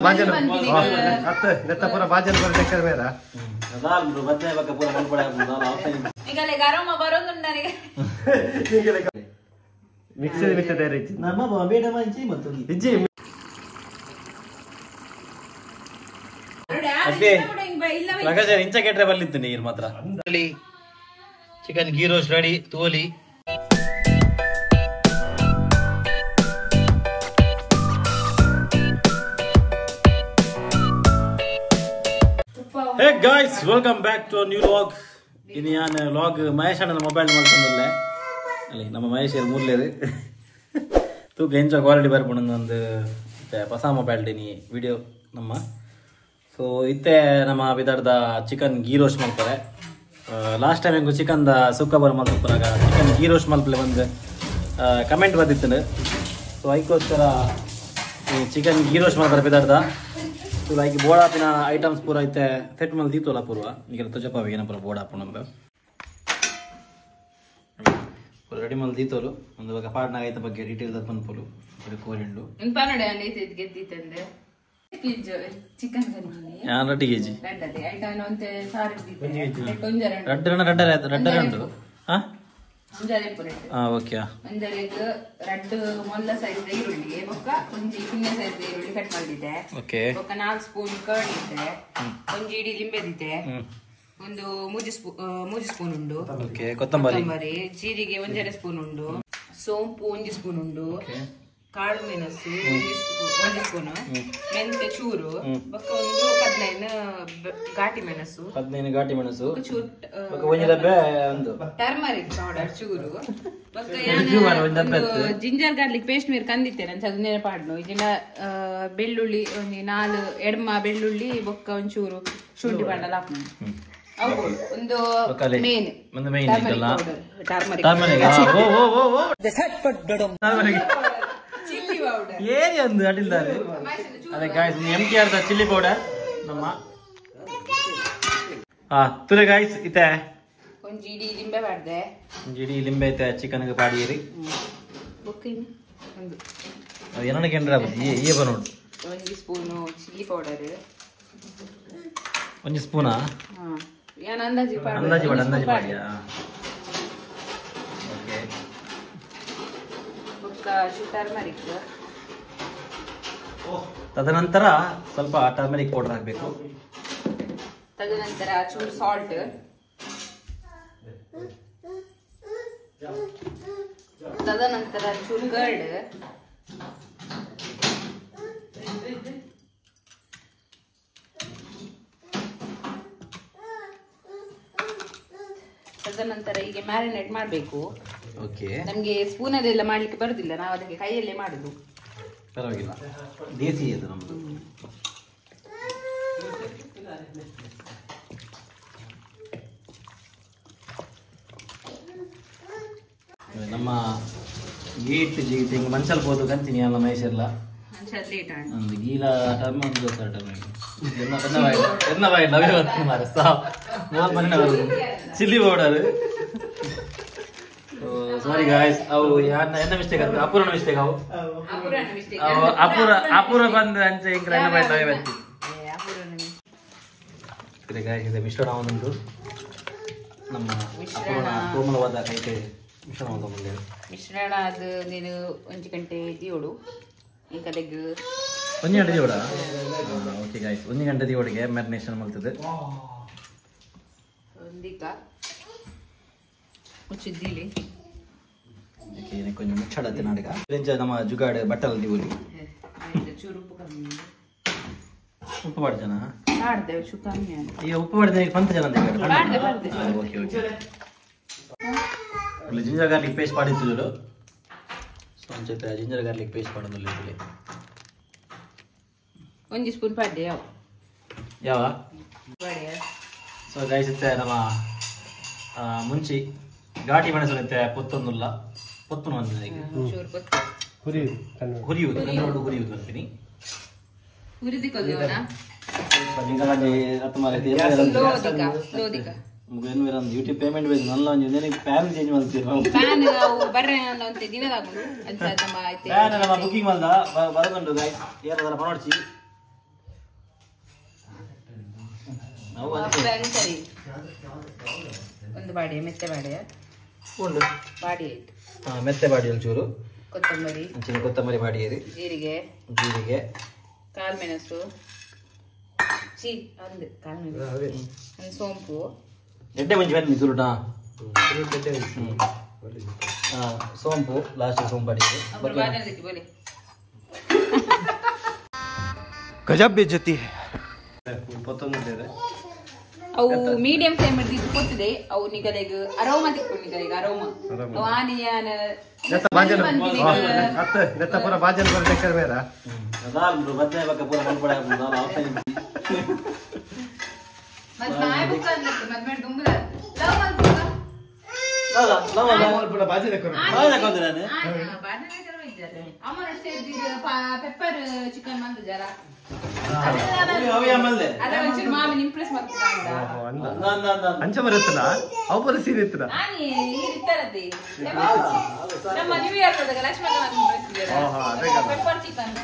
ಬಾಜಲ್ ಅತ್ತೆ ನೆತ್ತ ಪೂರ ಬಾಜಲ್ ಬರ ಚಕ್ಕರ್ ಮೇರ ಅದಾಲ್ ಬ್ರೋ ಬತ್ತೆ ಬಕ್ಕ ಪೂರ ಮಲ್ಪಡೆ ಆಗ್ತದ ಈಗಲೇ ಗರಮ ಬರೋದುಂಡರಿಗೆ ಈಗಲೇ ಮಿಕ್ಸ್ ಮಿಕ್ಸ್ ತಯಾರಿ ನಮ್ಮ ಬೇಡ ಮಂಚಿ ಮತ್ತು ಇಜ್ಜಿ ಅದೇ ಪ್ರಕಾಶ ಇಂಚ ಕೆಟ್ರೆ ಬಲ್ಲಿತ್ತು ನೀರು ಮಾತ್ರ ಚಿಕನ್ ಗೀ ರೋಸ್ಟ್ ರೆಡಿ ತೋಲಿ Hey guys, welcome back to a new vlog. Ini an vlog Mahesh ana mobile malkondalle. Alli nama Mahesh er moodledu. Tu genja quality barponu ondu pasa mobile deni video namma. So itte nama vidarda chicken ghee roast malpare. Last time engu chicken da sukka bar malparaga chicken ghee roast malpale ondu comment badittu. So aikoskara chicken ghee roast malpare vidarda. तो like बोड़ा पिना items पूरा इतने set मल दी तोला पूरा निकल तो जपा वेगना पूरा बोड़ा अपन नंबर पूरा रेडी मल दी तोलो ಒಂದು ಬಗ ಪಾರ್ಟ್ ನಾಗೈತ ಬಗ್ಗೆ ಡೀಟೇಲ್ ದತ್ ಬಂದ್ಪೋಲು ಇದು ಕೋರಿಂಡು ಇನ್ ಪಾನಡೆ ಅಂದೈತೆ ಗೆದ್ದಿ ತಂದೆ ಚಿಕನ್ ಕರಿ ಯಾನ್ ರಡ್ಡಿ ಕೆಜಿ ರಡ್ಡದೆ ಐಟಮ್ ಒಂತೆ ಸಾರಿ ದಿತ್ತೆ ರಡ್ಡ ಹಾ ಅಂಜಾರೆ ಪುರೆ ಓಕೆ ಅಂಜಾರೆಗ ರಡ್ಡ ಮೊಲ್ಲ ಸೈಜ್ ಈರುಳ್ಳಿ ಬೊಕ್ಕ ಒಂಜಿ ಚಿನ್ನ ಸೈಜ್ ಈರುಳ್ಳಿ ಕಟ್ ಮಾಡಿದ್ದೆ ಓಕೆ ಬೊಕ್ಕ 4 ಸ್ಪೂನ್ ಕರ್ಡ್ ಇದೆ ಒಂಜಿ ಇಡಿ ಲಿಂಬೆ ದಿತ್ತೆ ಒಂದು ಮೂಜಿ ಸ್ಪೂನ್ ಉಂಡು ಓಕೆ ಕೊತ್ತಂಬರಿ ಜೀರಿಗೆ 1 ಸ್ಪೂನ್ ಉಂಡು ಸೋಂಪು 1 ಸ್ಪೂನ್ ಉಂಡು ಕಾಳು ಮೆಣಸು 1 ಸ್ಪೂನ್ ಮೆಂತೆ ಚೂರು ಬೊಕ್ಕ ಒಂದು 15 ಘಾಟಿ ಮೆಣಸು ಚೂರು ಬೊಕ್ಕ ಒಂಜಿ ಡಬ್ಬೆ ಒಂದು ಟರ್ಮರಿಕ್ ಪೌಡರ್ ಚೂರು ಬೊಕ್ಕ ಜಿಂಜರ್ ಗಾರ್ಲಿಕ್ ಪೇಸ್ಟ್ ಮೇರೆ ಕಂದಿತ್ತೇನೆ ಅದು ನೆನಪಾಡ್ನು ಇದನ್ನ ಬೆಳ್ಳುಳ್ಳಿ ಒಂದು 4 ಎಡ್ಮ ಬೆಳ್ಳುಳ್ಳಿ ಬೊಕ್ಕ ಒಂಚೂರು ಶುಂಠಿ ಪಂಡಲ ಹಾಕ್ನು ಅವು ಒಂದು ಮೇನ್ ಟರ್ಮರಿಕ್ ಚಿಲ್ಲಿ ಪೌಡರ್ ಏನಿ ಒಂದು ಅಡಿಲ್ದಾರೆ ಅದೇ guys MTR the chilli powder ನಮ್ಮ ತುಲೆ ಗಾಯ್ಸ್ ಇತ್ತೆ ಒಂಜಿ ಇಡಿ ಲಿಂಬೆ ಬಾಡ್ದೆ ಒಂಜಿ ಇಡಿ ಲಿಂಬೆ ಐತೆ ಚಿಕನ್ ಗೆ ಪಾಡಿಯರಿ ಬೊಕ್ಕಿನ ಒಂದು ಅದು ಏನನ ಕೆಂಡ್ರ ಈ ಬರೋಡು 1 ಸ್ಪೂನ್ ಚಿಲ್ಲಿ ಪೌಡರ್ 1 ಸ್ಪೂನಾ ಯಾನ್ ಅಂದಾಜಿ ಪಾಡಿಯಾ ಓಕೆ ಬೊಕ್ಕ ಟರ್ಮರಿಕ್ ತದನಂತರ ಸ್ವಲ್ಪ ಟರ್ಮರಿಕ್ ಪೌಡರ್ ಹಾಕಬೇಕು ತದನಂತರ ಚೂರು ಸಾಲ್ಟ್ ತದನಂತರ ಚೂರು ಕರ್ಡ್ ತದನಂತರ ಹೀಗೆ ಮ್ಯಾರಿನೇಟ್ ಮಾಡಬೇಕು ಓಕೆ ನಮಗೆ ಸ್ಪೂನಲ್ಲೆಲ್ಲ ಮಾಡ್ಲಿಕ್ಕೆ ಬರುದಿಲ್ಲ ನಾವು ಅದಕ್ಕೆ ಕೈಯಲ್ಲೇ ಮಾಡುದು ಪರವಾಗಿಲ್ಲ ದೇಸಿ ಅದು ನಮ್ಮದು ನಮ್ಮ ಗೀಟ್ ಜೀಟ್ ಹಿಂಗೆ ಮನ್ಸಲ್ಬೋದು ಕಂತೀನಿ ಎಲ್ಲ ಮೈಸೆಲ್ಲ ಒಂದು ಗೀಲ ಟರ್ಮ್ ಒಂದು ದೋಸೆ ಟರ್ಮ್ ನವೇ ಬರ್ತೀನಿ ಮಾರ ಚಿಲ್ಲಿ ಪೌಡರ್ ಸಾರಿ ಗಾಯ್ಸ್ ಅವು ಎನ್ನ ಮಿಸ್ಟೇಕ್ ಆಗ್ತದೆ ಅಪೂರ್ಣ ಮಿಸ್ಟೇಕ್ ಅವು ಅಪೂರ ಬಂದು ಅಂಚೆ ಹಿಂಗೆ ನವೇ ಬರ್ತೀನಿ ಗಾಯ್ಸ್ ಇದೆ ಮಿಶ್ರಣ ಒಂದುಂಟು ನಮ್ಮ ಅಪೂರ್ಣ ಕೋಮಲವಾದ ಕೈತೆ ಮಿಶ್ರಣ ಒಂದು ಮುಂದೆ ಮಿಶ್ರಣ ಅದು ನೀನು 1 ಗಂಟೆ ದಿಯೋಡು ಈ ಕಡೆಗೆ 1 ಗಂಟೆ ದಿಯೋಡ ಓಕೆ ಗಾಯ್ಸ್ 1 ಗಂಟೆ ದಿಯೋಡಿಗೆ ಮ್ಯಾರಿನೇಷನ್ ಮಾಡ್ತದೆ ಒಂದಿಕ ಮುಚ್ಚಿದ್ದೀಲಿ ಓಕೆ ಕೊಂಚ ಮುಚ್ಚಡತ್ತೆ ನಾಡಿಗ ಲೆಂಚ ನಮ್ಮ ಜುಗಾಡೆ ಬಟ್ಟಲ್ ದಿವಲಿ ಚೂರು ಉಪ್ಪು ಕಮ್ಮಿ ಉಪ್ಪು ಮಾಡ್ತಾನ ಮಾಡ್ದೆ ಚೂರು ಕಮ್ಮಿ ಈಗ ಉಪ್ಪು ಮಾಡಿದ್ರೆ ಪಂತ ಜನ ಮಾಡ್ದೆ ಓಕೆ ಓಕೆ ಇಲ್ಲಿ ಜಿಂಜರ್ ಗಾರ್ಲಿಕ್ ಪೇಸ್ಟ್ ಮಾಡಿತ್ತು ಇದು ಸ್ವಲ್ಪ ಜಿಂಜರ್ ಗಾರ್ಲಿಕ್ ಪೇಸ್ಟ್ ಮಾಡೋದಿಲ್ಲ ಇಲ್ಲಿ 1 ಸ್ಪೂನ್ ಪಾಡ್ಡೆ ಯಾವ ಸೊ ಗೈಸ್ ಇತ್ತೆ ನಮ್ಮ ಮುಂಚಿ ಘಾಟಿ ಮೆಣಸು ಇತ್ತೆ ಪೊತ್ತೊಂದುಲ್ಲ ಪೊತ್ತುನು ಅಂದಿದೆ ಹುರಿಯುವುದು ಕನ್ನಡ ಹುರಿಯುವುದು ಅಂತೀನಿ ಹುರಿದಿ ಕೊಲ್ಲೋಣ ಮುಗಿನ ಮೇರೆ ಒಂದು ಯೂಟ್ಯೂಬ್ ಪೇಮೆಂಟ್ ಬೇಕು ನನ್ನ ಒಂದು ಪ್ಯಾನ್ ಚೇಂಜ್ ಮಾಡ್ತೀವಿ ನಾವು ಪ್ಯಾನ್ ನಾವು ಬರ್ರೆ ಅಂತ ದಿನದಾಗುದು ಅಂತ ನಮ್ಮ ಐತೆ ಪ್ಯಾನ್ ನಮ್ಮ ಬುಕಿಂಗ್ ಮಾಡ್ದ ಬರದುಂಟು ಗೈಸ್ ಏರದಲ್ಲ ಪನೋಡ್ಚಿ ಸರಿ ಒಂದು ಬಾಡಿ ಮೆತ್ತೆ ಬಾಡಿ ಉಂಡು ಬಾಡಿ ಆಯ್ತು. ಮೆತ್ತೆ ಬಾಡಿ ಒಂಚೂರು ಕೊತ್ತಂಬರಿ ಒಂಚೂರು ಕೊತ್ತಂಬರಿ ಬಾಡಿ ಜೀರಿಗೆ ಕಾಳುಮೆಣಸು ಕಾಳುಮೆಣಸು ಒಂದು ಸೋಂಪು ಎಡ್ಡೆ ಮುಂಚೆ ಬನ್ನಿ ಚೂರುಟಾ ಸೋಂಪು ಲಾಸ್ಟ್ ಸೋಂಪು ಬಾಡಿ ಬೋಲಿ ಗಜಬ್ ಬೇಜತಿ ಅವು ಮೀಡಿಯಂ ಫ್ಲೇಮ್ ಹಿಡಿದು ಕೊಟ್ಟಿದೆ ಅವು ನಿಗಲೆಗ್ ಅರೋಮ ತಿಕ್ಕೊಂಡಿದ್ದಾರೆ ಈಗ ಅರೋಮ ಅವು ಆನಿಯನ್ ಪೂರ ಬಾಜನ ಬರ ಲೆಕ್ಕದ ಮೇರ ಬದ್ನೆ ಬಕ್ಕ ಪೂರ ಮಲ್ಪಡ ಮತ್ತೆ ನಾಯಿ ಬುಕ್ಕ ಅಂದ್ರೆ ಮತ್ತೆ ದುಂಬುಲ ಪೂರ ಬಾಜನ ಅಮ್ಮನ ಸೇರಿದ ಪೆಪ್ಪರ್ ಚಿಕನ್ ಬಂದು ಜರ ಮಾವಿನ ಇಂಪ್ರೆಸ್ ಅಂಚ ಬರುತ್ತಲ್ಲ ಅವು ಬರ ಸೀರೆ ಇತ್ತದ ನಮ್ಮ new year Lakshmana pepper chicken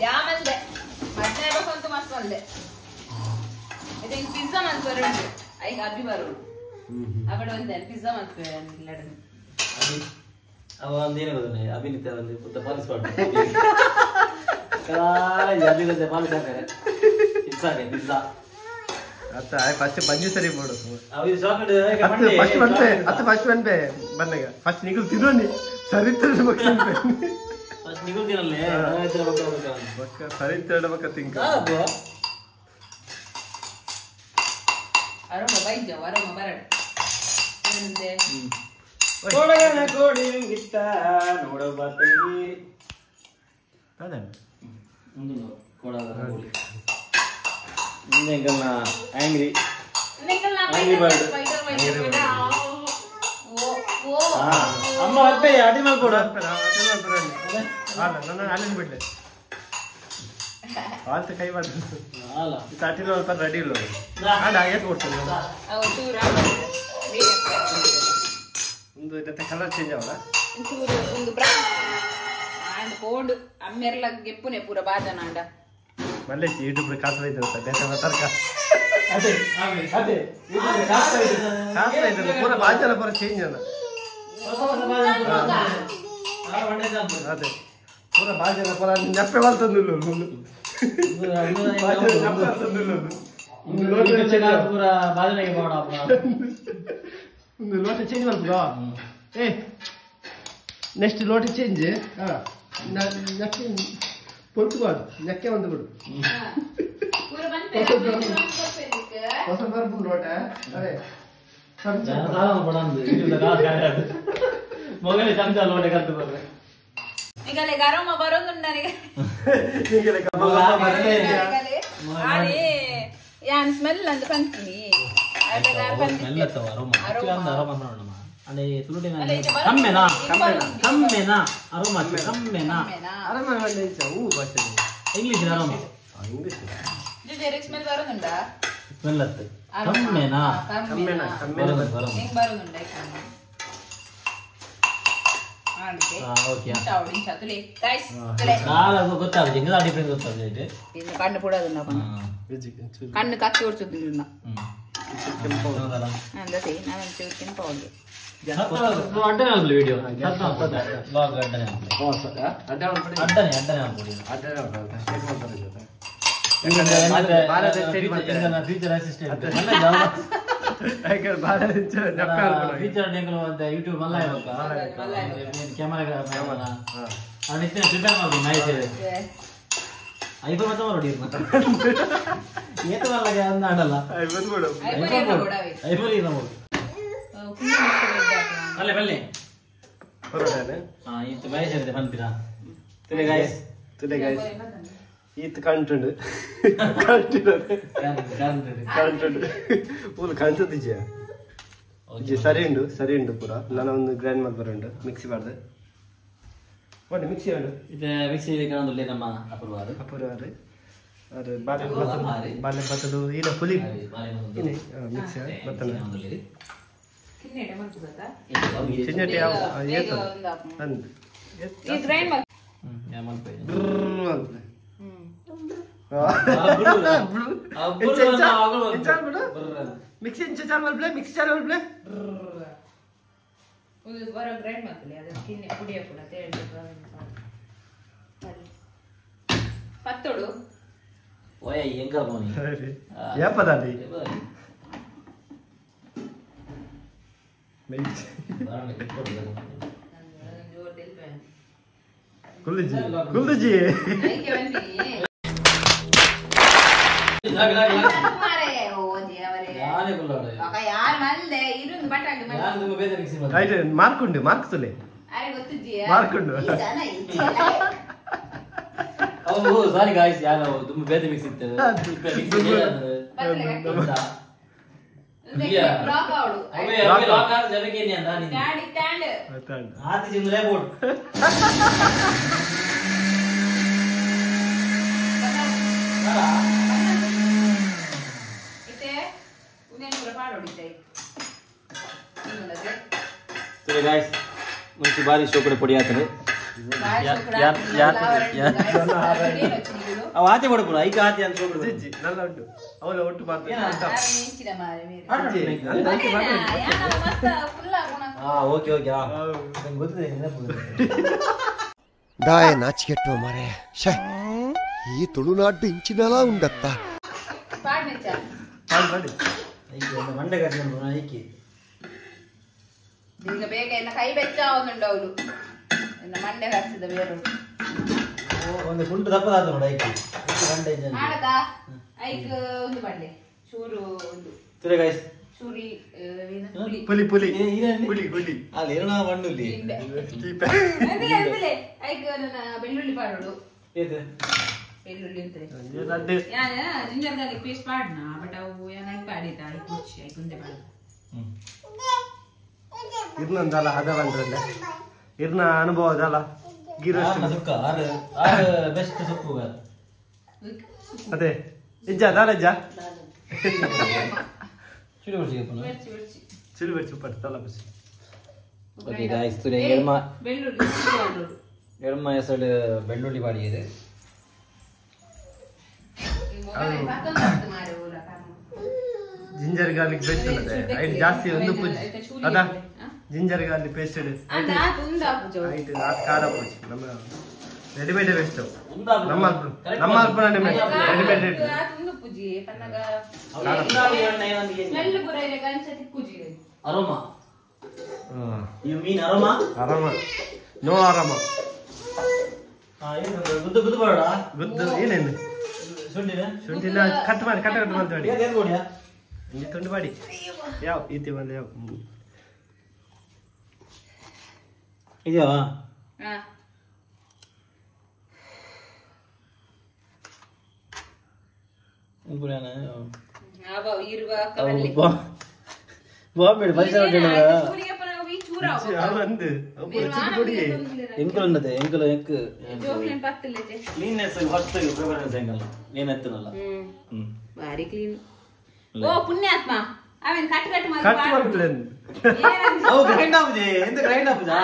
ಯಾಮಲ್ದೆ ಮಧ್ಯ ಅಂತ ಮಸ್ತ್ ಒಂದೆ ಇದು ಪಿಜ್ಜಾ ಮಾಡ್ತಾರೆ ಐಗ ಅಬ್ಬಿ ಬರೋದು ಅಬಡ ಒಂದೆ ಪಿಜ್ಜಾ ಮಾಡ್ತಾರೆ ಇಲ್ಲಡನೆ ಅವ ಒಂದೇನೇ ಗೊತ್ತನೆ ಅಭಿನಿತ ಒಂದು ಪುಟ್ಟ ಪಾಲಿಸ್ ಮಾಡ್ತಾರೆ ಕಾಲೇಜ್ ಅಭಿನಿತ ಪಾಲಿಸ್ ಹಾಕ್ತಾರೆ ಪಿಜ್ಜಾ ಅತ್ತ ಫಸ್ಟ್ ಬಂಜಿ ಸರಿ ಮಾಡು ಅವಿ ಚಾಕ್ಲೇಟ್ ಫಸ್ಟ್ ಬಂದೆ ಬಂದಾಗ ಫಸ್ಟ್ ನಿಗಲ್ ತಿನ್ನೋನಿ ಸರಿತ್ರ ಬಗ್ಗೆ ಫಸ್ಟ್ ನಿಗಲ್ ತಿನ್ನಲ್ಲೇ ಸರಿತ್ರ ಬಗ್ಗೆ ತಿಂಕ ಅರೋಮ ವೈದ್ಯ ಅರೋಮ ಬರಡ್ ಎಂದೆ ಕೊಡಗನ ಕೋಡಿ ಗಿಟ್ಟ ನೋಡೋ ಬಾತಂಗಿ ಅದ ಒಂದು ಕೊಡಗನ ಕೋಡಿ ನಿಂಗಲ್ನ ಆಂಗ್ರಿ ಬರ್ಡ್ ಅಮ್ಮ ಅಪ್ಪೆ ಅಡಿ ಮಾಡ್ಕೊಡು ಅಲ್ಲಿಂದ ಬಿಡ್ಲೆ ಆಲ್ತ ಕೈ ಮಾಡ್ತೀನಿ ಅಲ್ಲ ಸಾಟಿನ ಸ್ವಲ್ಪ ರೆಡಿ ಇಲ್ಲ ಹಾಗೆ ಕೊಡ್ತೀನಿ ಒಂದು ಜೊತೆ ಕಲರ್ ಚೇಂಜ್ ಅವಲ್ಲ ಒಂದು ಬ್ರೌನ್ ಅಂಡ್ ಕೋಡ್ ಅಮ್ಮೆರ್ಲ ಗೆಪ್ಪುನೆ ಪೂರ ಬಾಜನ ಅಂಡ ಮಲ್ಲೆ ಯೂಟ್ಯೂಬ್ ಕಾಸ್ತಾ ಇದ್ದ ಬೇಸರ ತರ್ಕ ಅದೇ ಕಾಸ್ತಾ ಇದ್ದ ಪೂರ ಬಾಜನ ಪೂರ ಚೇಂಜ್ ಅಲ್ಲ ಅದೇ ಪೂರ ಬಾಜನ ಪೂರ ನೆಪ್ಪೆ ಬರ್ತಂದಿಲ್ಲ ಪೂರ ಬಾಜನೆಗೆ ಮಾಡ ಒಂದು ಲೋಟ ಚೇಂಜ್ ಮಾಡ್ತದ ಏ ನೆಕ್ಸ್ಟ್ ಲೋಟ ಚೇಂಜ್ ನೆಕ್ಕೆ ಪೊಲ್ತುಬಾರ್ದು ನೆಕ್ಕೆ ಒಂದು ಬಿಡು ಹೊಸ ಬರ್ಬು ಲೋಟ ಅದೇ ಮೊಗಲಿ ಚಮಚ ಲೋಟ ಕಲ್ತು ಬರ್ರೆ ಈಗಲೇ ಗರಮ ಬರೋದು ನನಗೆ ಯಾನ್ ಸ್ಮೆಲ್ ಅಂತ ಕಂತೀನಿ ಇಂಗ್ಲಿಷ್ ಅರೋಮ ಸ್ಮೆಲ್ ಬರೋದುಂಟಾ ಸ್ಮೆಲ್ ಅತ್ತು ಕಮ್ಮೆನಾ ಬರೋದುಂಟ ಗೊತ್ತಾಗುತ್ತೆ ಡಿಫ್ರೆನ್ಸ್ ಗೊತ್ತಾಗುತ್ತೆ ಕಣ್ಣು ಪೂಡೋದು ಕಣ್ಣು ಕಕ್ಕಿ ಓಡಿಸೋದು ಅಂದಸಿ ನಾನೊಂಚೂರು ಕೆಂಪವಲ್ಲಿ ಅಡ್ಡನೆ ಆಗ್ಲಿ video future assistant future YouTube ಮಲ್ಲ ಕ್ಯಾಮರಾ ಪ್ರಿಪೇರ್ ಮಾಡಿ ಮಾಹಿತಿ ಐಫೋನ್ ಮತ್ತೆ ನೋಡಿ ಏತ ಅಂದಲ್ಲ ಐಫೋನ್ ಇದೆ ನೋಡಿ ಅಲ್ಲೇ ಬಲ್ಲೆ ಇದು ಬಯಸಿದೆ ಬಂತೀರಾ ತುಲೆ ಗಾಯ್ಸ್ ಈತ್ ಕಂಟುಂಡು ಫುಲ್ ಕಾಣ್ತದಿಜ್ಜೆ ಸರಿ ಉಂಡು ಪೂರ ನಾನು ಒಂದು ಗ್ರೈಂಡ್ ಮಾಡಿ ಬರೋಂಡು ಮಿಕ್ಸಿ ಮಾಡ್ದೆ ಒಳ್ಳೆ ಮಿಕ್ಸಿ ಉಂಡು ಇದು ಮಿಕ್ಸಿ ಕಾಣೋದಿಲ್ಲ ನಮ್ಮ ಅಪೂರ್ವ ಅದು ಬಾಲ್ಯ ಬತ್ತದು ಈಗ ಪುಲಿ ಮಿಕ್ಸಿ ಬತ್ತನ ಕಿನ್ನೆಡೆ ಮಾಡ್ತದಾ ಚಿನ್ನಟಿ ಯಾವ ಏತ ಅಂದ್ ಈ ಗ್ರೈಂಡ್ ಮಾಡಿ ಮಿಕ್ಸಿ ಚಾಲ್ ಮಾಡ್ಬಿಳೆ ಮಿಕ್ಸಿ ಚಾಲ್ ಮಾಡ್ಬಿಳೆ ಒಂದು ಬರ ಗ್ರೈಂಡ್ ಮಾಡ್ಕೊಳ್ಳಿ ಅದು ಕಿನ್ನೆ ಪುಡಿಯ ಕೂಡ ಪತ್ತೋಡು ಓಯ್ ಎಂಕರ್ ಬೋನಿ ಯಾಪದಾಲಿ ಕುಲ್ದಜಿ ಕುಲ್ದಜಿ ಮಾರ್ಕೊಂಡು ಮಾರ್ಕ್ಸುಲೆ ಮಾರ್ಕೊಂಡು ಸಾರಿ ಗಾಯ್ಸ್ ಯಾರು ತುಂಬಾ ಬೇರೆ ಮಿಕ್ಸ್ ಇರ್ತದೆ ಮುಂಚೆ ಬಾರಿ ಶೋಕಡೆ ಪುಡಿ ಆಗ್ತದೆ ಅವು ಆತೆ ಮಾಡ್ಕೊಂಡು ಐಕ ಆತೆ ಅಂತ നല്ല ಉಂಟು ಅವಳ ಒಟ್ಟು ಓಕೆ ಓಕೆ ಗೊತ್ತಿದೆ ದಾಯ ನಾಚಿಕೆಟ್ಟು ಮಾರೆ ಈ ತುಳುನಾಡು ಇಂಚಿನಲ್ಲ ಉಂಡತ್ತ ಮಂಡೆ ಕಟ್ಕೊಂಡು ಐಕಿ ಈಗ ಬೇಗ ಎನ್ನ ಕೈ ಬೆಚ್ಚ ಒಂದುಂಡು ಅವಳು ಎನ್ನ ಮಂಡೆ ಹರಿಸಿದ ಬೇರು ಒಂದು ಕುಂಟು ದಪ್ಪದಾದ ನೋಡಿ ಐಕಿ ಮಾಡದಾ ಐಕ್ ಒಂದು ಬಡ್ಲೆ ಚೂರು ಒಂದು ತುರೆ ಗಾಯ್ಸ್ ಚೂರಿ ಪುಲಿ ಪುಲಿ ಪುಲಿ ಪುಲಿ ಅಲ್ಲಿ ಏನೋ ಮಣ್ಣುಲ್ಲಿ ಐಕ್ ನನ್ನ ಬೆಳ್ಳುಳ್ಳಿ ಪಾಡೋಡು ಏದು ಬೆಳ್ಳುಳ್ಳಿ ಅಂತಾರೆ ಜಿಂಜರ್ ಗಾರ್ಲಿಕ್ ಪೇಸ್ಟ್ ಪಾಡ್ನ ಬಟ್ ಅವು ಏನಾಗಿ ಪಾಡಿತ ಐಕ್ ಮುಚ್ಚಿ ಐಕ್ ಮುಂದೆ ಪಾಡ ಇರ್ನಂದಲ್ಲ ಅದ ಬಂದ್ರಲ್ಲ ಇರ್ನ ಅನುಭವ ಅದಲ್ಲ ಸುಕ್ಕ ಬೆಸ್ಟ್ ಸೊಪ್ಪು ಅದೇ ಇಜ್ಜ ದಾರಜ್ಜ ಚಿಳುಬೆಚ್ಚು ಸೂಪರ್ ತಲ ಬಸ್ ಓಕೆ ಗಾಯ್ಸ್ ತುರೆ ಎರ್ಮ ಹೆಸರು ಬೆಳ್ಳುಳ್ಳಿ ಬಾಡಿಗೆ ಜಿಂಜರ್ ಗಾರ್ಲಿಕ್ ಪೇಸ್ಟ್ ಅಲ್ಲದೆ ಐಟ್ ಜಾಸ್ತಿ ಒಂದು ಪೂಜಿ ಅದ ಜಿಂಜರ್ ಗಾರ್ಲಿಕ್ ಪೇಸ್ಟ್ ಐಟ್ ಖಾರ ಪೂಜಿ ನಮ್ಮ ರೆಡಿಮೇಡ್ ಪೇಸ್ಟ್ ನಮ್ಮ ಅಲ್ಪ readymade aroma you mean aroma ಆರಾಮ ನೋ ಆರಾಮ ಗುದ್ದು ಗುದ್ದು ಬೇಡ ಗುದ್ದು ಏನೇನು ಶುಂಠಿನ ಕಟ್ ಮಾಡಿ ಮಾಡಿ ಇಲ್ಲಿ ತುಂಡು ಮಾಡಿ ಯಾವ ಈತಿ ಬಂದು ಯಾವ ಇದೆಯಾ ಬಾಂಬೆ ಪೈಸಾ ಎಂಕಲ್ ಎಂಕಲ್ ಎಂಕ್ ಕ್ಲೀನ್ನೆಸ್ ಫಸ್ಟ್ ಪ್ರಿಫರೆನ್ಸ್ ಎಂಕಲ್ ನೀನ್ ಎತ್ತನಲ್ಲ ಬಾರಿ ಕ್ಲೀನ್ ಓ ಪುಣ್ಯಾತ್ಮ ಅವೇನ್ ಕಟ್ ಕಟ್ ಮಾಡಿ ಕಟ್ ಮಾಡ್ಬಿಡ್ಲೇನು ಅವು ಗ್ರೈಂಡ್ ಆಪುಜೆ ಎಂತ ಗ್ರೈಂಡ್ ಆಪುಜಾ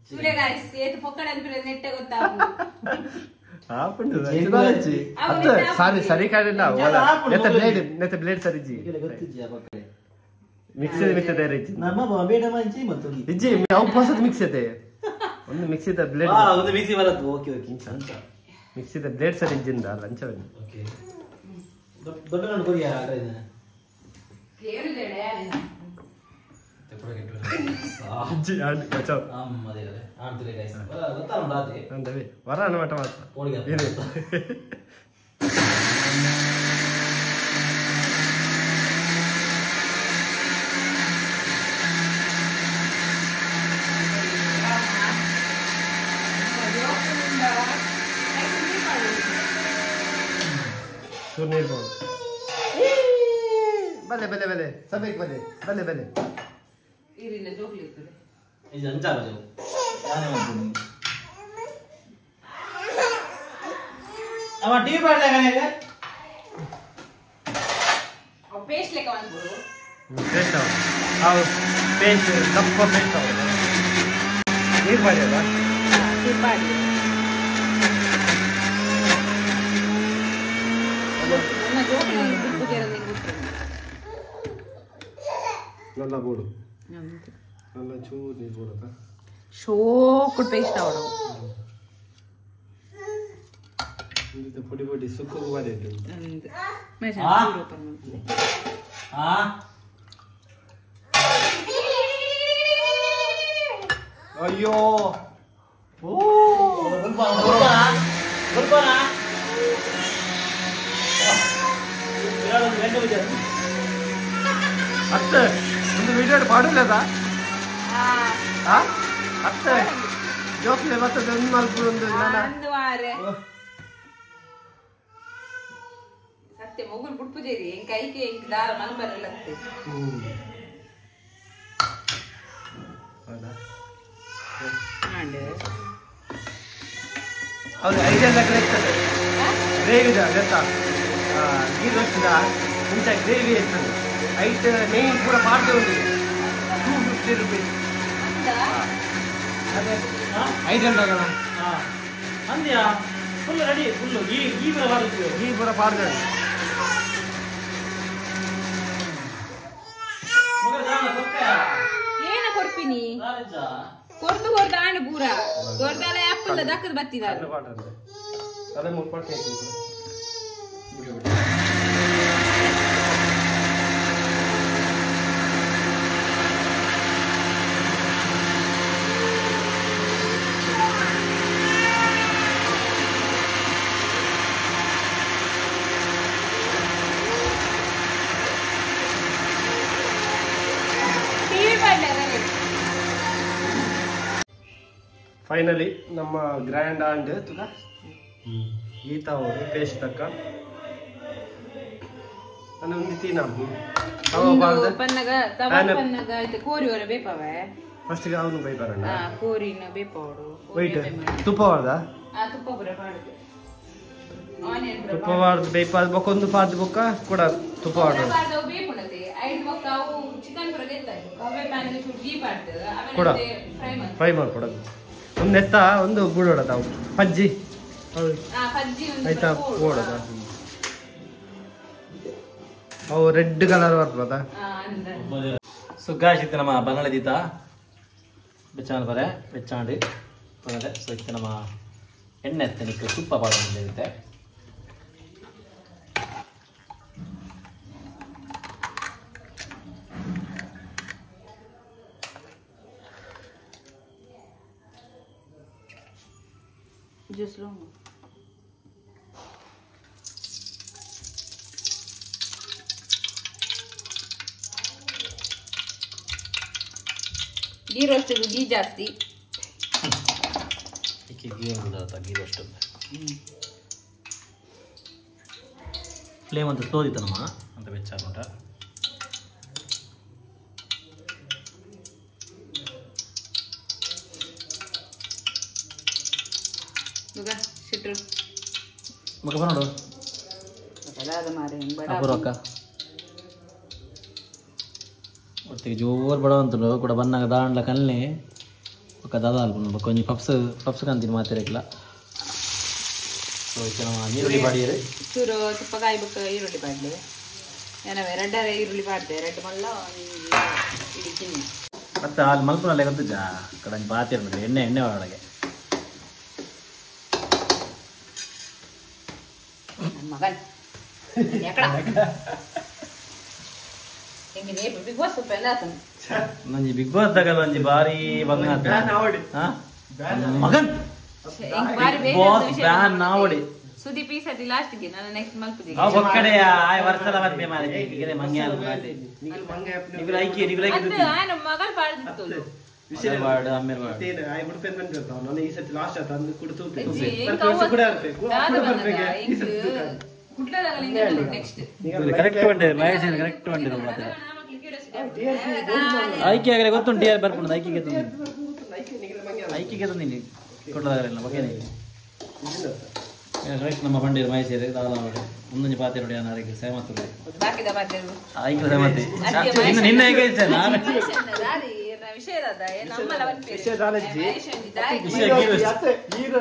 ಸೂರ್ಯ ಗಾಯ್ಸ್ ಏತು ಪೊಕ್ಕಡ ಅಂತ ನೆಟ್ಟೆ ಗೊತ್ತಾ ಆಪುಂಡು ಸಾರಿ ಸರಿ ಕಾಡಿಲ್ಲ ನೆತ್ತ ಬ್ಲೇಡ್ ಸರಿಜಿ ಮಿಕ್ಸಿ ಮಿಕ್ಸದೆ ಇಜ್ಜಿ ನಮ್ಮ ಬೇಡ ಮಂಚಿ ಮತ್ತು ಇಜ್ಜಿ ಅವು ಹೊಸದ ಮಿಕ್ಸದೆ ಒಂದು ಮಿಕ್ಸಿದ ಬ್ಲೇಡ್ ಒಂದು ಮಿಕ್ಸಿ ಬರತ್ತು ಓಕೆ ಓಕೆ ಸಂತ ಮಿಕ್ಸಿದ ಬ್ಲೇಡ್ ಸರಿ ಇಜ್ಜಿಂದ ಲಂಚವನ್ನ ಓಕೆ ದೊಡ್ಡ ನೋಡಿ ಕೊಡಿ ಯಾರ ಇದೆ ಕೇಳಿದೆಳೆ ಯಾರಿನ ಅಜ್ಜಿ ಆಡ್ ಬಚಾವ್ ಅಮ್ಮದೇ ಆಡ್ತಿಲೆ ಗೈಸ್ ಗೊತ್ತಾ ಉಂಟಾದೆ ಅಂದವೆ ವರಾನ ಮಟ ಮಾತ್ರ ಓಡಿಗೆ ನೀರು ಬಲೆ ಬಲೆ ಬಲೆ ಸಬೇಕ್ ಬಲೆ ಬಲೆ ಬಲೆ ಇರಿನ ಜೋಕ್ಲಿ ಇರ್ತದೆ ಇದು ಅಂಚಾರ ಜೋ ಯಾನೇ ಮಾಡ್ತೀನಿ ಅವ ಟಿವಿ ಪಾಡ್ಲೆ ಕಣೆ ಅವ ಪೇಸ್ಟ್ ಲೆಕ್ಕ ಬಂದ್ಬಿಡು ಪೇಸ್ಟ್ ಅವು ಪೇಸ್ಟ್ ದಪ್ಪ ಪೇಸ್ಟ್ ಅವು ನೀರು ಮಾಡಿ ಅಲ್ಲ నల్ల బోడు నల్ల చూడు బోడతా ಶೋಕುಡ್ ಪೇಸ್ಟ್ ಅವಡು ಇದು ಪುಡಿ ಪುಡಿ ಸುಕ್ಕು ಮಾಡಿದ್ದು ಅಯ್ಯೋ ಓ ಅತ್ತೆ ಒಂದು ವಿಡಿಯೋ ಮಾಡಿಲ್ಲದ ಅತ್ತೆ ಜೋಕ್ಲೆ ಮತ್ತೆ ಒಂದು ಮಲ್ಪು ಒಂದು ಸತ್ಯ ಮೊಗುಲ್ ಬುಡ್ಪುಜೇರಿ ಹೆಂಗ್ ಕೈಗೆ ಹೆಂಗ್ ದಾರ ಮಲ್ಬರಲ್ಲತ್ತೆ ಹೌದು 5 ಲಕ್ಷ ಇರ್ತದೆ ಗ್ರೇವಿ ಗೊತ್ತಾ ಗೀ ದೋಸ್ತಿದ ಮುಂಚೆ ಗ್ರೇವಿ ಇರ್ತದೆ ಐಟ್ ನೇಮ್ ಕೂಡ ಪಾರ್ಟಿ ಉಂಟು 250 ರೂಪೀಸ್ ಅದೇ 5 ತಗೋಣ ಅಂದ್ಯಾ ಫುಲ್ ರೆಡಿ ಫುಲ್ ಗೀ ಪೂರ ಪಾಡ್ದು ಗೀ ಪೂರ ಪಾಡ್ದು ಏನ ಕೊಡ್ಪಿನಿ ಕೊರ್ದು ಕೊರ್ದು ಆಂಡ್ ಪೂರ ಕೊರ್ದಲ್ಲ ಆಪಲ್ ದಕ್ಕದ ಬತ್ತಿದ ಅದೇ ಮೂರು ಪಾಟ್ ಫೈನಲಿ ನಮ್ಮ ಗ್ರ್ಯಾಂಡ್ ಆಂಡ್ ತುಗ ಗೀತ ಅವರು ಪೇಸ್ಟ್ ತಕ್ಕ ನಾನು ಒಂದು ತೀನ ಪನ್ನಗ ತವ ಪನ್ನಗ ಐತೆ ಕೋರಿ ವರ ಬೇಪವೆ ಫಸ್ಟ್ ಗೆ ಅವನು ಬೈ ಬರಣ್ಣ ಕೋರಿನ ಬೇಪವಡು ವೈಟ್ ತುಪ್ಪ ವಾರ್ದ ತುಪ್ಪ ಪುರ ಪಾಡುದು ಆನಿಯನ್ ತುಪ್ಪ ವಾರ್ದ ಬೇಪ ಬೊಕ್ಕೊಂದು ಪಾದ ಬೊಕ್ಕ ಕೂಡ ತುಪ್ಪ ವಾರ್ದ ಪಾದವು ಬೇಪುಣತೆ ಐದು ಬೊಕ್ಕ ಅವು ಚಿಕನ್ ಪುರ ಗೆತ್ತಾಯಿ ಕವೆ ಪ್ಯಾನ್ ಗೆ ಸುಡ್ ಗೀ ಪಾಡ್ತದ ಕೂಡ ಆಮೇಲೆ ಫ್ರೈ ಮಾಡ್ಕೊಡೋದು ಒಂದು ಎತ್ತ ಒಂದು ಬುಡೋಡದ ಅವು ಪಜ್ಜಿ ಪಜ್ಜಿ ಆಯ್ತಾ ಓಡೋದ ಅವು ರೆಡ್ ಕಲರ್ ಬರ್ತದ ಸುಗ್ಗಾಶ್ ಇತ್ತು ನಮ್ಮ ಬನ್ನಳದಿತ್ತ ಬೆಚ್ಚಾಣ ಬರೆ ಬೆಚ್ಚಾಂಡಿ ಬರದೆ ಸೊ ಇತ್ತು ನಮ್ಮ ಎಣ್ಣೆ ಎತ್ತನಿಕ್ಕೆ ತುಪ್ಪ ಪಾಡಿರುತ್ತೆ Just long. ಗೀ ರೋಸ್ಟಿಗೆ ಗೀ ಜಾಸ್ತಿ ಗೀ ಗೀ ರೋಸ್ಟ್ ಫ್ಲೇಮ್ ಅಂತ ಸ್ಲೋದಿತ್ತು ನಮ್ಮ ಅಂತ ಬೆಚ್ಚಾಕೊಂಡ ಸಿಟ್ರು ಮಗ ನೋಡು ಅಕ್ಕ ಒಟ್ಟಿಗೆ ಜೋರು ಬಡವಂತರು ಕೂಡ ಬನ್ನಾಗ ದಾಂಡ್ಲ ಕಲ್ನೆ ఒక దాదాపు కొంచెం పప్స్ కంతిని మాత్రమే సో ఇక్కడ ಈರುಳ್ಳಿ ಬಾಡಿಯರೆ ಚೂರು ತುಪ್ಪಕಾಯಿ ಬುಕ್ಕ ಈರುಳ್ಳಿ ಬಾಡ್ಲಿ ಏನವೆ ರೆಡ್ಡರೆ ಈರುಳ್ಳಿ ಬಾಡ್ದೆ ರೆಡ್ ಮಲ್ಲ ಇಡಿ ಚಿನ್ನಿ ಮತ್ತೆ ಅಲ್ಲಿ ಮಲ್ಪುರಲ್ಲಿ ಗೊತ್ತಿದ್ದ ಕಡೆ ಬಾತಿ ಇರ್ಬೇಕು ಎಣ್ಣೆ ಒಳಗೆ ಮಗನ್ ಬಿಗ್ ಬಾಸ್ ನಂಜಿ ಬಿಗ್ ಬಾಸ್ ದಾಗ ಒಂಜಿ ಬಾರಿ ಮಗನ್ ಬಾಸ್ ಬ್ಯಾನ್ ನಾವಡಿ ಸುದೀಪ್ ಈ ಸತಿ ಲಾಸ್ಟ್ ಗೆ ನಾನು ನೆಕ್ಸ್ಟ್ ಮಲ್ಪುದಿ ಆ ಒಕ್ಕಡೆ ಆ ವರ್ಷದ ಮದ್ವೆ ಮಾಡಿ ಗಿರೆ ಮಂಗ್ಯಾಲ ಮಾಡಿ ನಿಗಲ ಐಕಿ ಅದು ಆನ ಮಗನ್ ಪಾಡ್ದಿತ್ತು ವಿಷಯ ಬಾಡ ಅಮ್ಮೇರ್ ಬಾಡ ತೇನೆ ಆಯ್ ಮುಡ್ಪೆನ್ ಬಂದಿರ್ತಾವ ನಾನು ಈ ಸತಿ ಲಾಸ್ಟ್ ಆತ ಅಂದು ಕುಡ್ತು ಕೂಡ ಕರೆಕ್ಟ್ ಬಂದೆ ಮಹೇಶ್ ಕರೆಕ್ಟ್ ಬಂದಿರೋ ಮಾತ್ರ ಐಕಿ ಆಗರೆ ಗೊತ್ತುಂಟು ಯಾರು ಬರ್ಕೊಂಡು ಐಕಿಗೆ ತಂದಿನಿ ಕೊಟ್ಟದಾಗಲ್ಲ ಬಗ್ಗೆ ಕರೆಕ್ಟ್ ನಮ್ಮ ಬಂದಿರೋ ಮಹೇಶ್ ದಾದ ಮುಂದೊಂದು ಪಾತೆ ನೋಡಿ ನಾರಿಗೆ ಸೇಮತ್ತದೆ ಬಾಕಿದ ಪಾತ್ರೆಗಳು ಆಯ್ಕೆ ಸೇಮತಿ ಇನ್ನು ನಿನ್ನ ಹೇಗೆ ಇಷ್ಟ ನಾನು ವಿಷಯ ಇರದ ನಮ್ಮಲ್ಲ ಬಂತು ವಿಷಯ ದಾಲಜ್ಜಿ ವಿಷಯ ಗೀರು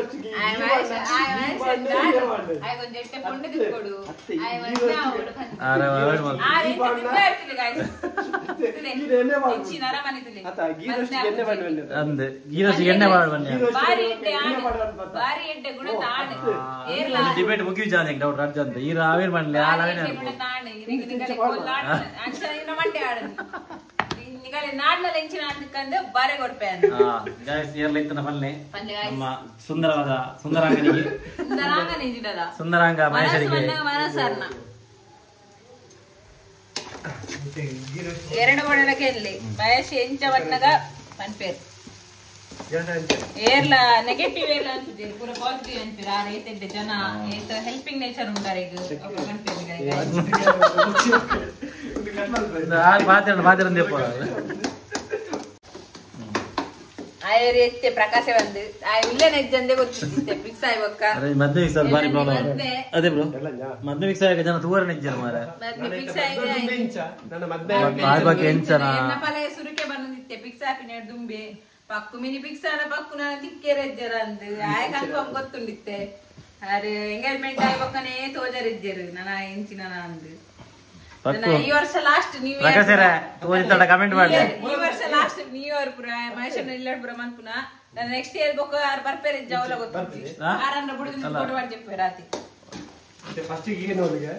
ಅಂದೆ ಗೀರೋಸಿಗೆ ಎಣ್ಣೆ ಮಾಡಿ ಬನ್ನಿ ಡಿಬೇಟ್ ಮುಗಿಯು ಜಾನೆ ಡೌಟ್ ಅರ್ಜ ಅಂತ ಈ ಆವೇರ್ ಮಾಡಲಿ ಆ ಆವೇರ್ ನಮ್ಮ ಸುಂದರಾಂಗನಿಗೆ ಸುಂದರಾಂಗ ಮಹೇಶರಿಗೆ ಎರಡು ಬಣ್ಣಕ್ಕೆ ಇರಲಿ ಮಹೇಶ್ ಎಂಚ ಬಣ್ಣಗ ಪನ್ಪೇರ್ ಏರ್ಲ ನೆಗೆಟಿವ್ ಏರ್ಲ ಅಂತಿದ್ದೀರಿ ಪೂರ ಪಾಸಿಟಿವ್ ಅಂತೀರಾ ರೈತ ಜನ ಏತ ಹೆಲ್ಪಿಂಗ್ ನೇಚರ್ ಉಂಟಾರೆ ಈಗ ಆಯುರ್ವೇದ ಪ್ರಕಾಶ ಬಂದು ಇಲ್ಲೇ ನೆಜ್ಜಂದೆ ಗೊತ್ತಿತ್ತೆ ಫಿಕ್ಸ್ ಆಯ್ವಕ್ಕ ಮದ್ವೆ ವಿಕ್ಸ್ ಬಾರಿ ಪ್ರಾಬ್ಲಮ್ ಅದೇ ಬ್ರೋ ಮದ್ವೆ ವಿಕ್ಸ್ ಆಗ ಜನ ತೂರ ನೆಜ್ಜನ ಮಾರ ಸುರುಕೆ ಬಂದಿತ್ತೆ ಫಿಕ್ಸ್ ಆಪಿನ ದುಂಬೆ ಪಕ್ಕು ಮಿನಿ ಫಿಕ್ಸ್ ಆದ ಪಕ್ಕು ನಾನು ತಿಕ್ಕೇರೆಜ್ಜರ ಅಂದು ಆಯ ಕನ್ಫರ್ಮ್ ಗೊತ್ತುಂಡಿತ್ತೆ ಅರೆ ಎಂಗೇಜ್ಮೆಂಟ್ ಆಯ್ವಕ್ಕನೇ ತೋಜರಿಜ್ಜರು ನನ್ನ ಎಂಚಿನ ಅಂದು ಈ ವರ್ಷ ಲಾಸ್ಟ್ ನ್ಯೂ ಇಯರ್ ಕಮೆಂಟ್ ಮಾಡಿ ಈ ವರ್ಷ ಲಾಸ್ಟ್ ನ್ಯೂ ಇಯರ್ ಪುರ ಮಹೇಶನ ಇಲ್ಲ ಪುರ ಮನ್ಪುನ ನೆಕ್ಸ್ಟ್ ಇಯರ್ ಬೊಕ್ಕ ಬರ್ಪೇರೆ ಜವಲ ಗೊತ್ತು ಆರನ್ನ ಬುಡಿದು ಫೋಟೋ ಮಾಡಿ చెప్పే ರಾತಿ ಫಸ್ಟ್ ಗೆ ನೋಡಿಗೆ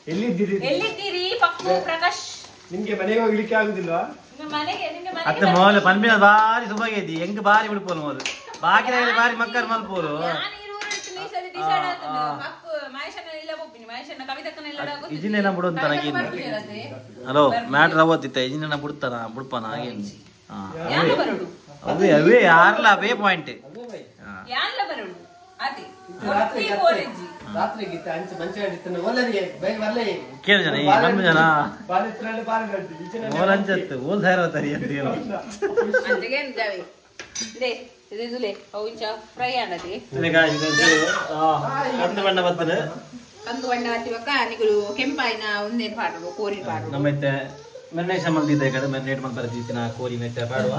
ಎಲ್ಲಿದ್ದೀರಿ ಪಕ್ಕು ಪ್ರಕಾಶ್ ನಿಮಗೆ ಮನೆಗೆ ಹೋಗ್ಲಿಕ್ಕೆ ಆಗುದಿಲ್ವಾ ನಿಮಗೆ ಅತ್ತ ಮೋಲ ಪನ್ಬಿನ ಬಾರಿ ಸುಬಾಗೈತಿ ಹೆಂಗ್ ಬಾರಿ ಬಿಡ್ಪೋಲು ಮೋಲು ಬಾಕಿ ಬಾರಿ ಮಕ್ಕರ್ ಮಲ್ಪೋಲು ಇಜಿನೇನ ಬಿಡುವಂತ ಹಲೋ ಮ್ಯಾಟ್ರ್ ಅವತ್ತಿತ್ತ ಇಜಿನೇನ ಬಿಡ್ತಾನ ಬಿಡ್ಪಾನ ಹಾಗೇನು ಅವೇ ಯಾರಲ್ಲ ಅವೇ ಪಾಯಿಂಟ್ ಕೇಳು ಜನ ಈ ಬಂದು ಜನ ಓಲಂಚತ್ತು ಓಲ್ ಸಾಯಿರವತ್ತಾರಿ ಅಂತ ಹೇಳೋ ಫ್ರೈ ಅನ್ನತಿ ಕಂದು ಬಣ್ಣ ಬರ್ತದೆ ಕಂದು ಬಣ್ಣ ಹತ್ತಿವಕ್ಕ ನಿಗಳು ಕೆಂಪಾಯಿನ ಒಂದೇನು ಪಾಡು ಕೋರಿ ಪಾಡು ನಮ್ಮೈತೆ ಮೆನ್ನೇಶ ಮಂದಿದ್ದ ಕಡೆ ಮೆನ್ನೇಟ್ ಮಂದಿ ಬರ್ತಿತ್ತಿನ ಕೋರಿ ಮೆತ್ತೆ ಪಾಡುವ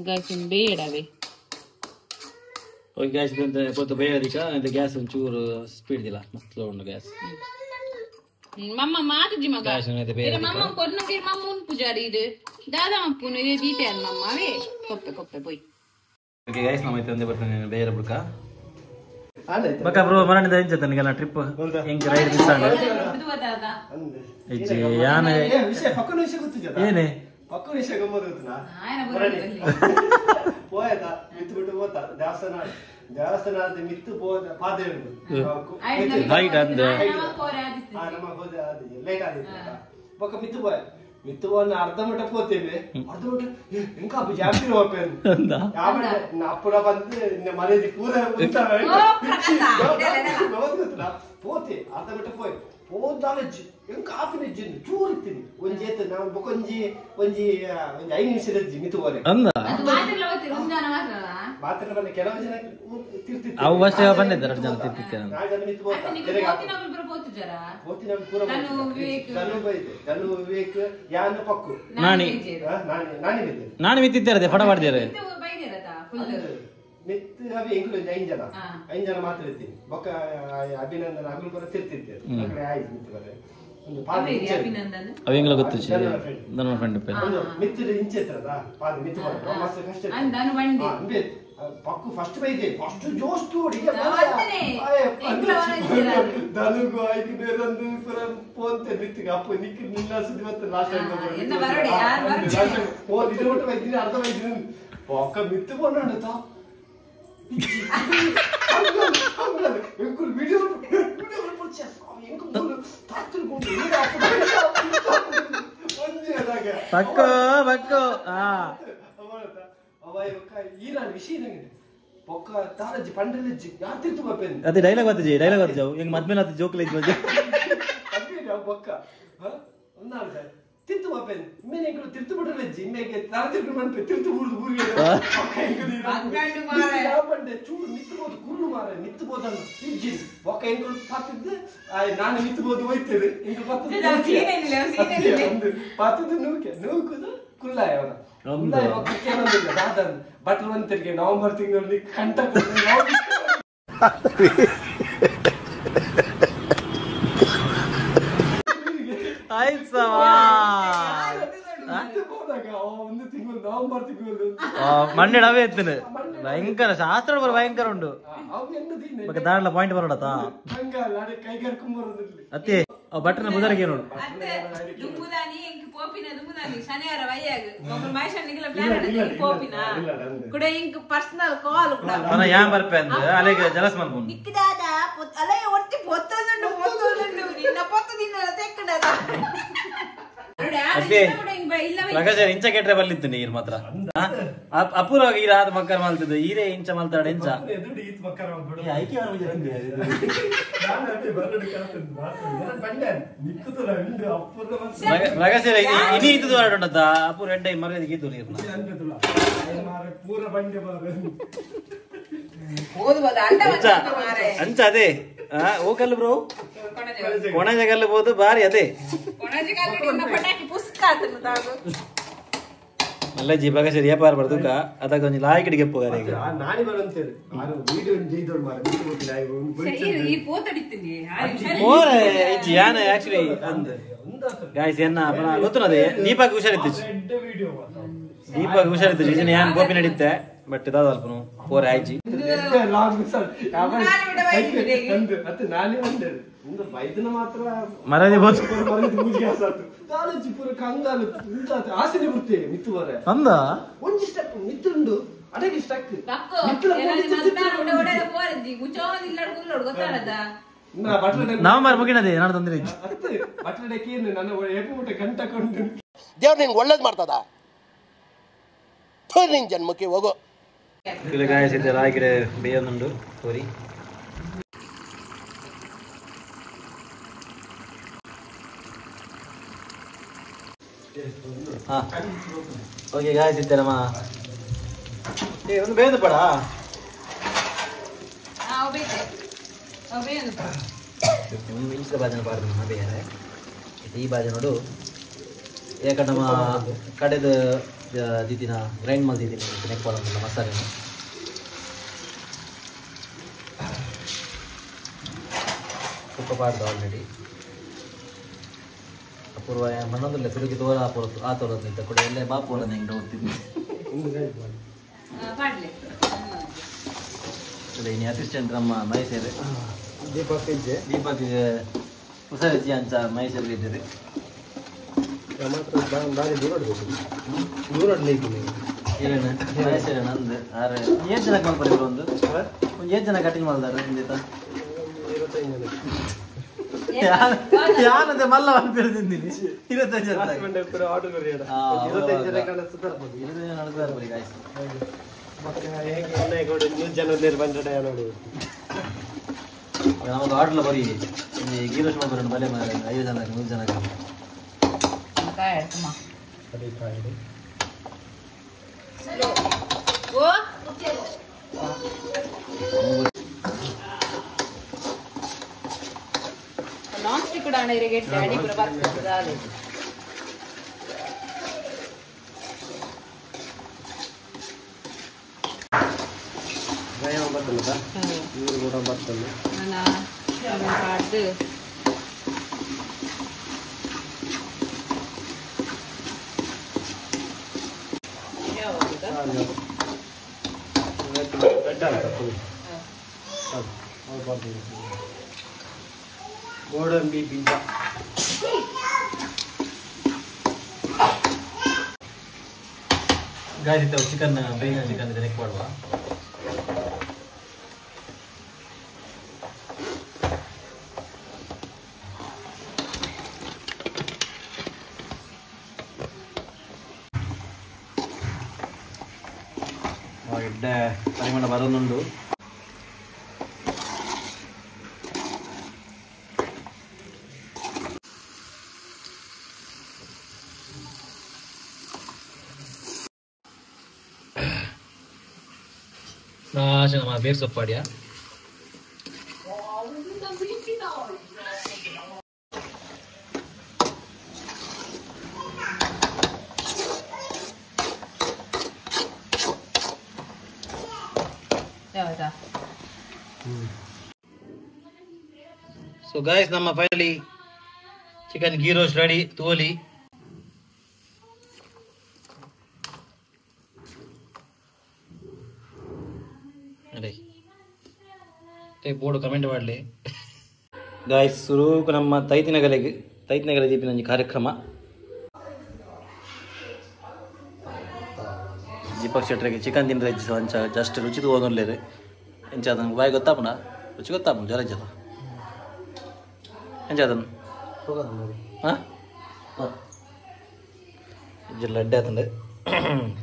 ಗ್ಯಾಸಿನ ಬೇಡವೆ ಗ್ಯಾಸ್ ಕೊತ್ತು ಬೇಯದಿಕ ಗ್ಯಾಸ್ ಒಂಚೂರು ಸ್ಪೀಡ್ ಇಲ್ಲ ಮಸ್ತ್ ಉಂಡು ಗ್ಯಾಸ್ ಮಮ್ಮ ಮಾತುಜಿ ಮಗ ಮಮ್ಮ ಕೊನ್ನಗೆ ಮಮ್ಮನ್ ಪೂಜಾರಿ ಇದು ದಾದಾ ಮಪ್ಪುನು ಇದೆ ದೀತೆ ಅನ್ ಮಮ್ಮವೇ ಕೊಪ್ಪೆ ಕೊಪ್ಪೆ ಪೋಯ್ ಓಕೆ ಗೈಸ್ ನಮ್ಮೈತೆ ಒಂದೇ ಬರ್ತಾನೆ ಬೇರೆ ಬುಡ್ಕ ಬಕ ಬ್ರೋ ಮರಣಿದ ಇಂಚ ತನಗೆಲ್ಲ ಟ್ರಿಪ್ ಹೆಂಗೆ ರೈಡ್ ಮಿಸ್ ಆಗ ಯಾನ ಏನೇ ಪಕ್ಕ ವಿಷಯ ಗಮ್ಮತ್ ಗೊತ್ತುನಾ ಹೋಯ್ತಾ ಮಿತ್ತು ಬಿಟ್ಟು ಹೋತ ದೇವಸ್ಥಾನ ಮಿತ್ತು ಪಾದೆ ಹೈಟ್ ಅಂದ ನಮ್ಮ ಹೋದ ಲೇಟ್ ಆಗಿತ್ತು ಪಕ್ಕ ಮಿತ್ತು ಹೋಯ್ ಮಿತ್ತು ಹೋದ ಅರ್ಧ ಮಟ್ಟ ಹೋತೇವೆ ಅರ್ಧ ಮಟ್ಟ ಇಂಕ ಜಾಸ್ತಿ ಹೋಗ್ತೇನೆ ಅಪ್ಪುರ ಬಂದು ಮನೆಯಲ್ಲಿ ಪೂರ ಗೊತ್ತುನಾ పోతే అర్థమట పోయి పోదాలజ్జి ఇంకా ఆపినజ్జి చూరిత్తిని ಒಂಜೇತ ನಾವು ಬೊಕೊಂಜಿ ಒಂಜಿ 5 ನಿಮಿಷದಜ್ಜಿ ಮಿತು ಹೋರೆ ಅಂದ ಮಾತ್ರ ಬಂದ ಕೆಲವು ಜನ ತಿರ್ತಿತ್ತು ಅವು ವರ್ಷ ಬಂದಿದ್ದ 2 ಜನ ತಿರ್ತಿತ್ತು ನಾನು ಜನ ಮಿತು ಹೋತ ಹೋತಿನ ಪೂರ ಗಲ್ಲು ವಿವೇಕ್ ಯಾನ ಪಕ್ಕು ನಾನಿ ಮಿತ್ತಿದ್ದಾರೆ ಫಟ ಮಾಡಿದ್ದಾರೆ ಮಿತ್ತು ಅವಿ ಎಂಕ್ಲು 5 ಜನ ಮಾತ್ರ ಇರ್ತೀನಿ ಬೊಕ್ಕ ಅಭಿನಂದನ ಅಗ್ಲು ಬರ ತಿರ್ತಿದ್ದೆ ಆ ಕಡೆ ಆಯ್ತು ಮಿತ್ತು ಬರ ಒಂದು ಪಾದ ಅವೆಂಗ್ಲ ಗೊತ್ತು ನನ್ನ ಫ್ರೆಂಡ್ ಮಿತ್ತು ಇಂಚೆತ್ರದಾ ಪಾದ ಮಿತ್ತು ಬರ ಮಸ್ತ್ ಕಷ್ಟ ನಾನು ಬಂದೆ ಪಕ್ಕು ಫಸ್ಟ್ ಬೈದೆ ಫಸ್ಟ್ ಜೋಶ್ ತೋಡಿ ದನುಗು ಆಯ್ತು ಬೇರೊಂದು ಪುರ ಪೋಂತೆ ಮಿತ್ತಿಗೆ ಅಪ್ಪ ನಿಕ್ಕಿ ನಿಲ್ಲ ಸುದ್ದಿ ಮತ್ತೆ ಲಾಸ್ಟ್ ಟೈಮ್ ಪೋನ್ ಇದು ಬಿಟ್ಟು ಬೈದಿನಿ ಅರ್ಧ ಬೈದಿನಿ ಪಕ್ಕ ಮಿತ್ತು ಬಂದ ವಿಡಿಯೋ ಬಕ್ಕೋ ಬಕ್ಕೋ ಅದೇ ಡೈಲಾಗ್ ಬರ್ತದೆ ಡೈಲಾಗ್ ಬರ್ತದೆ ಹೆಂಗ್ ಮದ್ಮೇಲೆ ಅದು ಜೋಕ್ಲ ಇದ್ ಬಂದು ತಿರ್ತು ಬಾಪೇನ್ ಇಮ್ಮೇನೆ ಎಂಕುಲು ತಿರ್ತು ಬಿಡಲೆಜ್ಜಿ ಇಮ್ಮೇಗೆ ತಾರ ತಿರ್ಕು ಮನ್ಪೆ ತಿರ್ತು ಬುರ್ದು ಬುರ್ಗೆ ಯಾಪಂಡೆ ಚೂರು ನಿತ್ತಬಹುದು ಕುರ್ಲು ಮಾರೆ ನಿತ್ತಬಹುದಲ್ಲ ಇಜ್ಜಿ ಒಕ್ಕ ಎಂಕುಲು ಪಾತಿದ್ದು ನಾನು ನಿತ್ತಬಹುದು ಹೋಯ್ತೇವೆ ಎಂಕುಲು ಪಾತಿದ್ದು ನೂಕುದು ಕುಲ್ಲಾಯ ಅವರ ಕುಲ್ಲಾಯ ಒಕ್ಕ ಕೇಳೋದಿಲ್ಲ ದಾದನ್ ಬಟ್ಲು ಮಂತರಿಗೆ ನವೆಂಬರ್ ತಿಂಗಳಲ್ಲಿ ಕಂಟ മണ്ണിട അവേ എത്തിന് ഭയങ്കര ശാസ്ത്ര ഭയങ്കര ഉണ്ട് ದಾಂಡ್ಲ ಪಾಯಿಂಟ್ ಬರೋಡತ್ತ ಅತ್ತೆ ಬಟ್ಟನ ಮುದರಗೆ ನೋಡು ಯಾನ್ ಬರ್ಪೆ ಅಂದ ಅಲ್ಲಿಗೆ ಜಲಸ್ ಮಾಡ್ಕೊಂಡು ಪ್ರಕಾಶ ಇಂಚ ಕೆಟ್ರೆ ಬರ್ಲಿತ್ತು ನೀರ್ ಮಾತ್ರ ಅಪೂರ್ವ ಈರ ಆದ ಮಕ್ಕರ್ ಮಲ್ತಿದ್ದು ಈರೇ ಇಂಚ ಮಲ್ತಾಡ ಇಂಚ ಪ್ರಕಾಶ ಇನಿ ಇದ್ದು ಹೊರಡುಂಡತ್ತ ಅಪೂರ್ ಎಡ್ಡ ಮರ್ಯಾದೆಗೆ ಇದ್ದು ನೀರ್ನ ಅಂಚ ಅದೇ ಓ ಕಲ್ಲು ಬ್ರೋ ಕೊಣಜ ಕಲ್ಲು ಬೋದು ಬಾರಿ ಅದೇ നല്ല ജീപക ശരിയാ പാർപ്പെടുക്ക അതൊക്കെ ഒന്ന് ലായിക്കിട്ട് കെപ്പുകാരെ ഞാൻ ആക്ച്വലി ഗായ്സ് ಎನ್ನ ಗೊತ್ತುನದೆ ದೀಪಕ್ ಹುಷಾರಿತ್ತು ದೀಪಕ್ ಹುಷಾರಿತ್ತು ഞാൻ ಗೋಪಿ ನಡೀತೆ ಬಟ್ ಇದಾದ ಅಲ್ಪನು ಪೋರ ಆಯ್ಜಿ ಮರದಿ ಆಸನೆ ಬರ್ತೇವೆ ಮಿತ್ತುವರೆ ಅಂದ ಒಂಜಿ ಸ್ಟೆಪ್ ಮಿತ್ತುಂಡು ಅಡಗಿ ಸ್ಟಕ್ ನವೆಂಬರ್ ಮುಗಿನದೆ ನಾನು ತೊಂದ್ರೆ ಬಟ್ಲಡಕ್ಕೆ ನನ್ನ ಎಪ್ಪುಟ ಗಂಟ ಕೊಂಡು ದೇವ್ರು ನಿಂಗೆ ಒಳ್ಳೇದು ಮಾಡ್ತದ ನಿನ್ ಜನ್ಮಕ್ಕೆ ಹೋಗೋ ಇಲ್ಲಿ ಗಾಯಸಿದ್ದೆ ರಾಗಿಡೆ ಬೇಯೊಂದುಂಡು ಸೋರಿ ಹಾ ಓಕೆ ಗಾಯಸಿದ್ದರಮ್ಮ ಒಂದು ಬೇಯ್ದು ಪಡ ಮಿಂಚಿದ ಬಾಜನ ಪಾಡ್ದು ಬೇರೆ ಈ ಬಾಜ ನೋಡು ಯಾಕಂದ್ರೆ ನಮ್ಮ ಕಡೆದ ದೀದಿನ ಗ್ರೈಂಡ್ ಮಾಡಿದ್ದೀನಿ ನೆಕ್ ಮಾಡೋದಿಲ್ಲ ಮಸಾಲೆನ ಉಪ್ಪು ಪಾಡ್ದು ಆಲ್ರೆಡಿ ಅಪೂರ್ವ ಮನೋದಿಲ್ಲ ತಿರುಗಿ ತೋರ ಆ ತೋರೋದಿಲ್ಲ ಕೂಡ ಎಲ್ಲೇ ಬಾಪು ಅವರನ್ನ ಹೆಂಗೆ ಓದ್ತಿದ್ವಿ ಇನ್ನು ಅಸಿಸ್ಟೆಂಟ್ ನಮ್ಮ ಮಹೇಶ್ ದೀಪಕ್ ಹುಷಾರಿಸಿ ಅಂತ ಮಹೇಶ್ ಇದ್ದೀರಿ ನಂದು ಆರೆ ಏಳು ಜನ ಮಾಡ್ತಾರೆ ಒಂದು 7 ಜನ ಕಟಿಂಗ್ ಮಾಡ್ತಾರೆ ಹಿಂದೆ ಯಾನಂತೆ ಮಲ್ಲ ಬರ್ತಿದ್ದೀನಿ 25 ಜನ ನಡೆಸ್ತಾರೆ ಗಾಯ್ಸ್ ನಮಗೆ ಆರ್ಡರ್ ಬರೀ ಗೀರೋಶ್ ಮಾಡ್ಬಾರ ಬಲೆ 5 ಜನ 100 ಜನ ನಾನ್ ಸ್ಟಿಕ್ ಕೂಡ ಡ್ಯಾಡಿ ಕೂಡ ಬರ್ತದೆ ಗೋಡಂಬಿ ಬೀಜ ಗಾಯ್ಸ್ ಚಿಕನ್ ಬೇಯಿನ ಚಿಕನ್ ನೆಕ್ ಮಾಡುವ ಎಡ್ಡೆ ಪರಿಮಳ ಬರೋದುಂಡು. ನಮ್ಮ ಬೇರ್ ಸೊಪ್ಪಾಡಿಯ ಸೊ ಗಾಯ್ಸ್ ನಮ್ಮ finally chicken ghee roast ready. ತೋಲಿ ಬೋರ್ಡು ಕಮೆಂಟ್ ಮಾಡಲಿ ಗಾಯ್ಸ್. ಶುರು ನಮ್ಮ ತೈತಿನಗಲೆ ದೀಪಿನ ಕಾರ್ಯಕ್ರಮ. ದೀಪಕ್ ಶೆಟ್ರಿಗೆ ಚಿಕನ್ ತಿಂದ್ರೆ ಅಂಚ ಜಸ್ಟ್ ರುಚಿದು ಹೋಗೋಲ್ಲೇರು ಎಂಚ ಅದನ್ನು ಬಾಯಿ ಗೊತ್ತಾಪುಣ ರುಚಿ ಗೊತ್ತಾಪುಣ ಜರ ಜರ ಎಂಚ ಅದನ್ನು ಹಾಂ ಜಿಲ್ಲ ಅಡ್ಡೆ ಆತಂಡೆ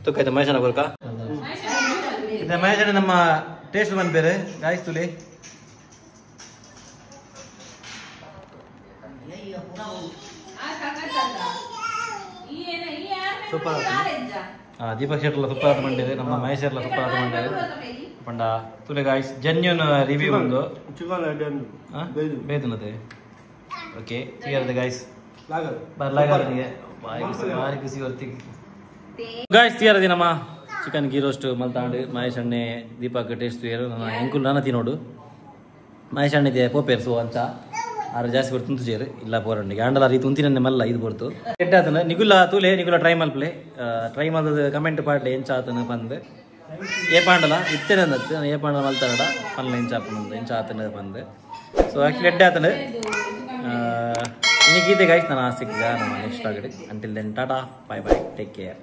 ತುಕ್ಕಾಯ್ತು ಮಹೇಶನ ಬರ್ಕ ಇದು ಮಹೇಶನ ನಮ್ಮ ಟೇಸ್ಟ್ ಬಂದು ಬೇರೆ ಗಾಯ್ಸ್ ತುಲಿ ಸೂಪರ್. ದೀಪಕ್ ಶೆಟ್ಲ ಸೂಪರ್ ಆಟ ಮಾಡಿದೆ, ನಮ್ಮ ಮಹೇಶ್ ಎಲ್ಲ ಸೂಪರ್ ಆಟ ಮಾಡಿದ್ದಾರೆ ಪಂಡ ತುಲೆ ಗಾಯ್ಸ್. ಜೆನ್ಯೂನ್ ರಿವ್ಯೂ ಒಂದು ಬೇತನತೆ. ಓಕೆ ಕ್ಲಿಯರ್ ಗಾಯ್ಸ್ ಬರ್ಲಾಗೆ ಭಾರಿ ಖುಷಿ ಬರ್ತೀವಿ ಗಾಯ್ಸ್. ಕ್ಲಿಯರ್ ನಮ್ಮ ಚಿಕನ್ ಗೀ ರೋಸ್ಟ್ ಮಲ್ತಾಂಡು ಮಹೇಶ್ ಅಣ್ಣೆ ದೀಪಕ್ ಟೇಸ್ಟ್ ನನ್ನ ಎಂಕುಲ್ ನನ್ನ ತಿನ್ನೋಡು ಮಹೇಶ್ ಅಣ್ಣಿದೆ ಪೋಪೇರ್ಸು ಅಂಚ ಆರು ಜಾಸ್ತಿ ಬರ್ತು ತುಂತುಜೇರು ಇಲ್ಲ ಪೋರಂಡಿಗೆ ಆಂಡಲ ರೀತಿ ತುಂತಿನ ಮಲ್ಲ ಇದು ಬರ್ತು ಕೆಟ್ಟ ಆತನ ನಿಗುಲ ತೂಲೆ ನಿಗುಲ ಟ್ರೈ ಮಲ್ಪ್ಲೆ ಟ್ರೈ ಮಾಡ್ದು ಕಮೆಂಟ್ ಪಾಡ್ಲೆ ಎಂಚ ಆತನ ಬಂದು ಏ ಪಾಂಡಲ ಇತ್ತೇನೆ ಅಂದತ್ತು ಏ ಪಾಂಡಲ ಮಲ್ತಾಡ ಪನ್ಲ ಎಂಚ ಹಾಕೊಂಡು ಎಂಚ ಆತನ ಬಂದು. ಸೊ ಆ್ಯಕ್ಚುಲಿ ಎಡ್ಡೆ ಆತನ ಇನ್ನೀಗಿದೆ ಗಾಯ್ಸ್. ನಾನು ಸಿಕ್ಕಿದ ನಮ್ಮ ನೆಕ್ಸ್ಟ್ ಆಗಡೆ. Until then tata bye bye take care.